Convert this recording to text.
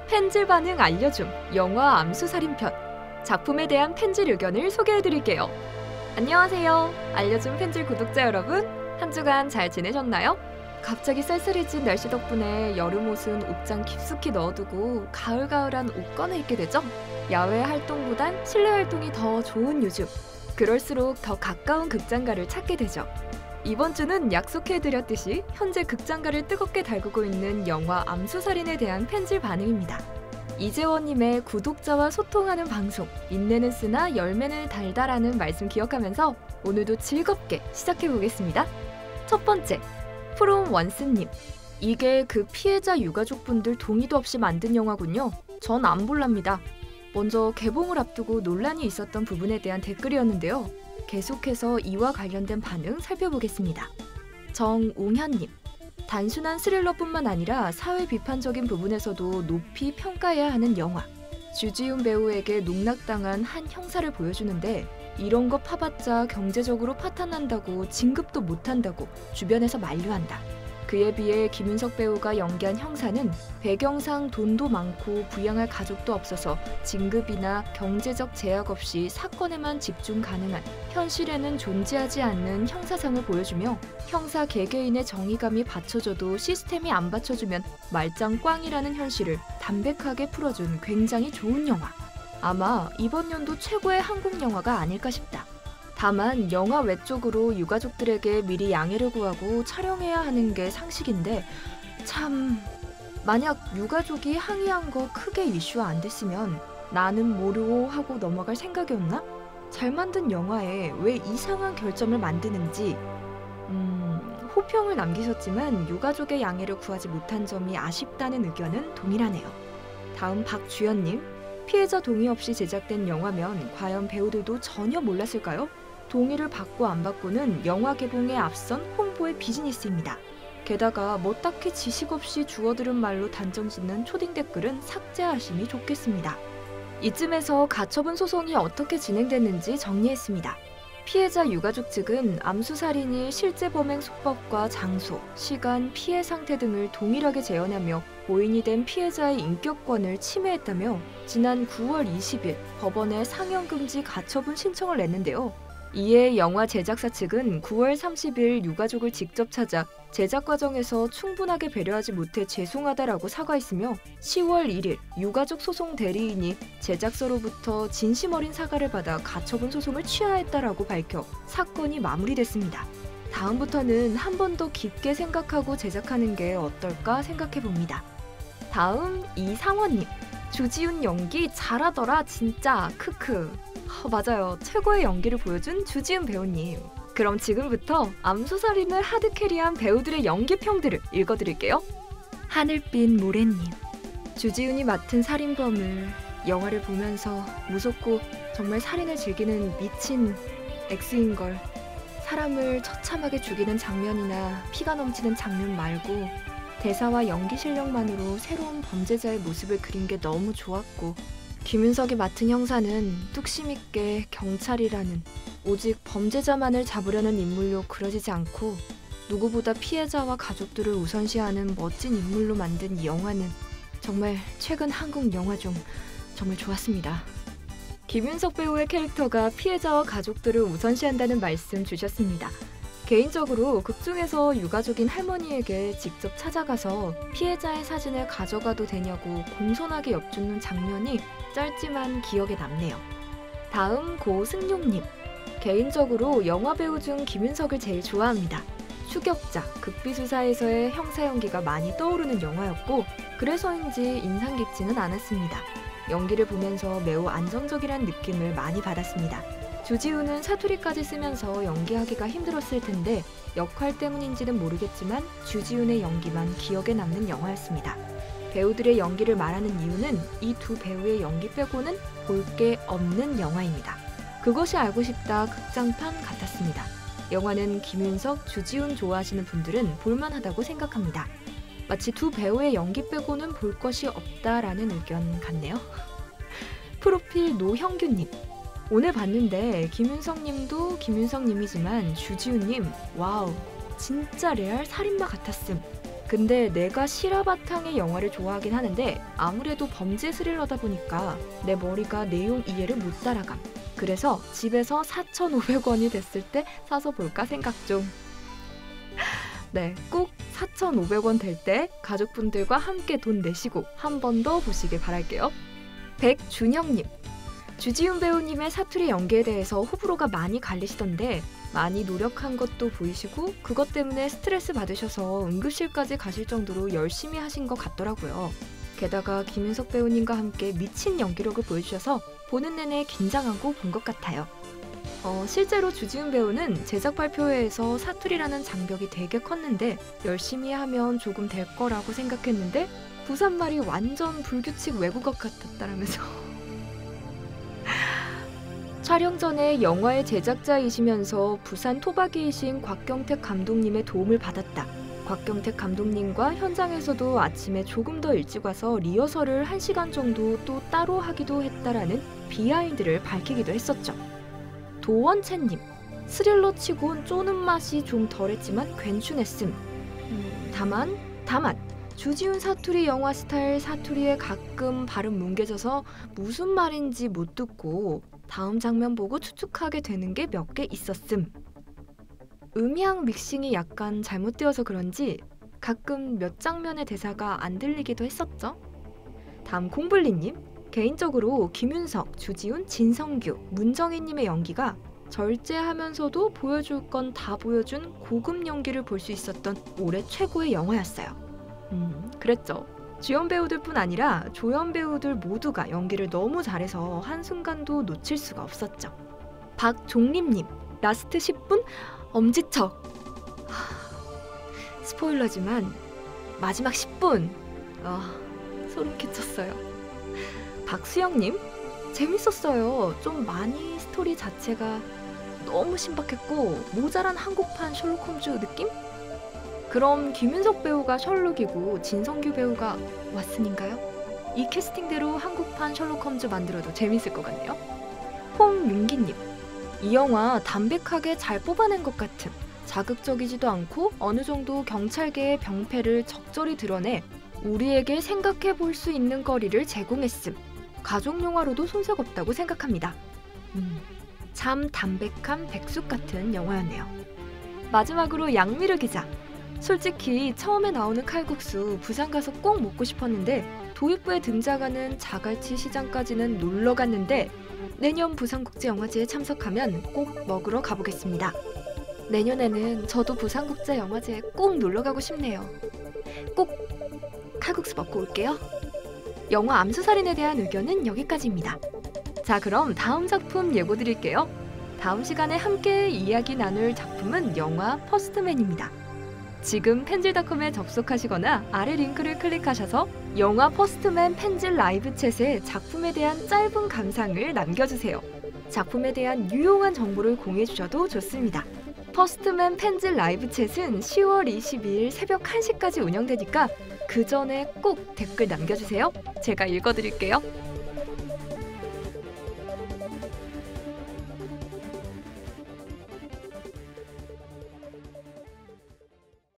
팬질 반응 알려줌 영화 암수살인편 작품에 대한 팬질 의견을 소개해드릴게요. 안녕하세요. 알려줌 팬질 구독자 여러분, 한 주간 잘 지내셨나요? 갑자기 쌀쌀해진 날씨 덕분에 여름 옷은 옷장 깊숙이 넣어두고 가을가을한 옷 꺼내 입게 되죠? 야외 활동보단 실내 활동이 더 좋은 요즘, 그럴수록 더 가까운 극장가를 찾게 되죠. 이번 주는 약속해드렸듯이 현재 극장가를 뜨겁게 달구고 있는 영화 암수살인에 대한 팬질 반응입니다. 이재원님의 구독자와 소통하는 방송, 인내는 쓰나 열매는 달다라는 말씀 기억하면서 오늘도 즐겁게 시작해보겠습니다. 첫 번째, 프롬 원스님. 이게 그 피해자 유가족분들 동의도 없이 만든 영화군요. 전 안 볼랍니다. 먼저 개봉을 앞두고 논란이 있었던 부분에 대한 댓글이었는데요. 계속해서 이와 관련된 반응 살펴보겠습니다. 정웅현님. 단순한 스릴러뿐만 아니라 사회 비판적인 부분에서도 높이 평가해야 하는 영화. 주지훈 배우에게 농락당한 한 형사를 보여주는데 이런 거 파봤자 경제적으로 파탄난다고 진급도 못한다고 주변에서 만류한다. 그에 비해 김윤석 배우가 연기한 형사는 배경상 돈도 많고 부양할 가족도 없어서 진급이나 경제적 제약 없이 사건에만 집중 가능한, 현실에는 존재하지 않는 형사상을 보여주며 형사 개개인의 정의감이 받쳐줘도 시스템이 안 받쳐주면 말짱 꽝이라는 현실을 담백하게 풀어준 굉장히 좋은 영화. 아마 이번 연도 최고의 한국 영화가 아닐까 싶다. 다만 영화 외적으로 유가족들에게 미리 양해를 구하고 촬영해야 하는 게 상식인데 참, 만약 유가족이 항의한 거 크게 이슈화 안 됐으면 나는 모르고 하고 넘어갈 생각이었나? 잘 만든 영화에 왜 이상한 결점을 만드는지 호평을 남기셨지만 유가족의 양해를 구하지 못한 점이 아쉽다는 의견은 동일하네요. 다음 박주연님. 피해자 동의 없이 제작된 영화면 과연 배우들도 전혀 몰랐을까요? 동의를 받고 안 받고는 영화 개봉에 앞선 홍보의 비즈니스입니다. 게다가 뭐 딱히 지식 없이 주워들은 말로 단정 짓는 초딩 댓글은 삭제하심이 좋겠습니다. 이쯤에서 가처분 소송이 어떻게 진행됐는지 정리했습니다. 피해자 유가족 측은 암수살인이 실제 범행 수법과 장소, 시간, 피해 상태 등을 동일하게 재현하며 고인이 된 피해자의 인격권을 침해했다며 지난 9월 20일 법원에 상영금지 가처분 신청을 냈는데요. 이에 영화 제작사 측은 9월 30일 유가족을 직접 찾아 제작 과정에서 충분하게 배려하지 못해 죄송하다라고 사과했으며 10월 1일 유가족 소송 대리인이 제작사로부터 진심 어린 사과를 받아 가처분 소송을 취하했다라고 밝혀 사건이 마무리됐습니다. 다음부터는 한 번 더 깊게 생각하고 제작하는 게 어떨까 생각해봅니다. 다음 이상원님. 주지훈 연기 잘하더라 진짜 크크. 맞아요. 최고의 연기를 보여준 주지훈 배우님. 그럼 지금부터 암수살인을 하드캐리한 배우들의 연기평들을 읽어드릴게요. 하늘빛 모래님. 주지훈이 맡은 살인범을 영화를 보면서 무섭고 정말 살인을 즐기는 미친 엑스인걸. 사람을 처참하게 죽이는 장면이나 피가 넘치는 장면 말고 대사와 연기 실력만으로 새로운 범죄자의 모습을 그린 게 너무 좋았고, 김윤석이 맡은 형사는 뚝심 있게 경찰이라는 오직 범죄자만을 잡으려는 인물로 그려지지 않고 누구보다 피해자와 가족들을 우선시하는 멋진 인물로 만든 이 영화는 정말 최근 한국 영화 중 정말 좋았습니다. 김윤석 배우의 캐릭터가 피해자와 가족들을 우선시한다는 말씀 주셨습니다. 개인적으로 극 중에서 유가족인 할머니에게 직접 찾아가서 피해자의 사진을 가져가도 되냐고 공손하게 엿주는 장면이 짧지만 기억에 남네요. 다음 고승용님. 개인적으로 영화 배우 중 김윤석을 제일 좋아합니다. 추격자, 극비수사에서의 형사 연기가 많이 떠오르는 영화였고 그래서인지 인상 깊지는 않았습니다. 연기를 보면서 매우 안정적이란 느낌을 많이 받았습니다. 주지훈은 사투리까지 쓰면서 연기하기가 힘들었을 텐데 역할 때문인지는 모르겠지만 주지훈의 연기만 기억에 남는 영화였습니다. 배우들의 연기를 말하는 이유는 이 두 배우의 연기 빼고는 볼 게 없는 영화입니다. 그것이 알고 싶다 극장판 같았습니다. 영화는 김윤석, 주지훈 좋아하시는 분들은 볼만하다고 생각합니다. 마치 두 배우의 연기 빼고는 볼 것이 없다라는 의견 같네요. 프로필 노형규님. 오늘 봤는데 김윤석님도 김윤석님이지만 주지훈님 와우 진짜 레알 살인마 같았음. 근데 내가 실화 바탕의 영화를 좋아하긴 하는데 아무래도 범죄 스릴러다 보니까 내 머리가 내용 이해를 못 따라감. 그래서 집에서 4,500원이 됐을 때 사서 볼까 생각 중. 네, 꼭 4,500원 될 때 가족분들과 함께 돈 내시고 한 번 더 보시길 바랄게요. 백준영님, 주지훈 배우님의 사투리 연기에 대해서 호불호가 많이 갈리시던데 많이 노력한 것도 보이시고 그것 때문에 스트레스 받으셔서 응급실까지 가실 정도로 열심히 하신 것 같더라고요. 게다가 김윤석 배우님과 함께 미친 연기력을 보여주셔서 보는 내내 긴장하고 본 것 같아요. 실제로 주지훈 배우는 제작 발표회에서 사투리라는 장벽이 되게 컸는데 열심히 하면 조금 될 거라고 생각했는데 부산말이 완전 불규칙 외국어 같았다라면서 촬영 전에 영화의 제작자이시면서 부산 토박이이신 곽경택 감독님의 도움을 받았다. 곽경택 감독님과 현장에서도 아침에 조금 더 일찍 와서 리허설을 1시간 정도 또 따로 하기도 했다라는 비하인드를 밝히기도 했었죠. 도원채님, 스릴러 치곤 쪼는 맛이 좀 덜했지만 괜춘했음. 다만 주지훈 사투리 영화 스타일 사투리에 가끔 발음 뭉개져서 무슨 말인지 못 듣고 다음 장면 보고 추측하게 되는 게 몇 개 있었음. 음향 믹싱이 약간 잘못되어서 그런지 가끔 몇 장면의 대사가 안 들리기도 했었죠. 다음 공블리님, 개인적으로 김윤석, 주지훈, 진성규, 문정희님의 연기가 절제하면서도 보여줄 건 다 보여준 고급 연기를 볼 수 있었던 올해 최고의 영화였어요. 그랬죠. 주연 배우들뿐 아니라 조연 배우들 모두가 연기를 너무 잘해서 한순간도 놓칠 수가 없었죠. 박종림님, 라스트 10분? 엄지척. 스포일러지만 마지막 10분 소름 끼쳤어요. 박수영님, 재밌었어요. 좀 많이 스토리 자체가 너무 신박했고 모자란 한국판 셜록 홈즈 느낌? 그럼 김윤석 배우가 셜록이고 진성규 배우가 왓슨인가요? 이 캐스팅대로 한국판 셜록 홈즈 만들어도 재밌을 것 같네요. 홍윤기님, 이 영화 담백하게 잘 뽑아낸 것 같음. 자극적이지도 않고 어느 정도 경찰계의 병폐를 적절히 드러내 우리에게 생각해 볼 수 있는 거리를 제공했음. 가족 영화로도 손색 없다고 생각합니다. 참 담백한 백숙 같은 영화였네요. 마지막으로 양미르 기자. 솔직히 처음에 나오는 칼국수 부산 가서 꼭 먹고 싶었는데 도입부에 등장하는 자갈치 시장까지는 놀러 갔는데 내년 부산국제영화제에 참석하면 꼭 먹으러 가보겠습니다. 내년에는 저도 부산국제영화제에 꼭 놀러 가고 싶네요. 꼭 칼국수 먹고 올게요. 영화 암수살인에 대한 의견은 여기까지입니다. 자, 그럼 다음 작품 예고 드릴게요. 다음 시간에 함께 이야기 나눌 작품은 영화 퍼스트맨입니다. 지금 펜질닷컴에 접속하시거나 아래 링크를 클릭하셔서 영화 퍼스트맨 펜질 라이브 챗에 작품에 대한 짧은 감상을 남겨주세요. 작품에 대한 유용한 정보를 공유해주셔도 좋습니다. 퍼스트맨 펜질 라이브 챗은 10월 22일 새벽 1시까지 운영되니까 그 전에 꼭 댓글 남겨주세요. 제가 읽어드릴게요.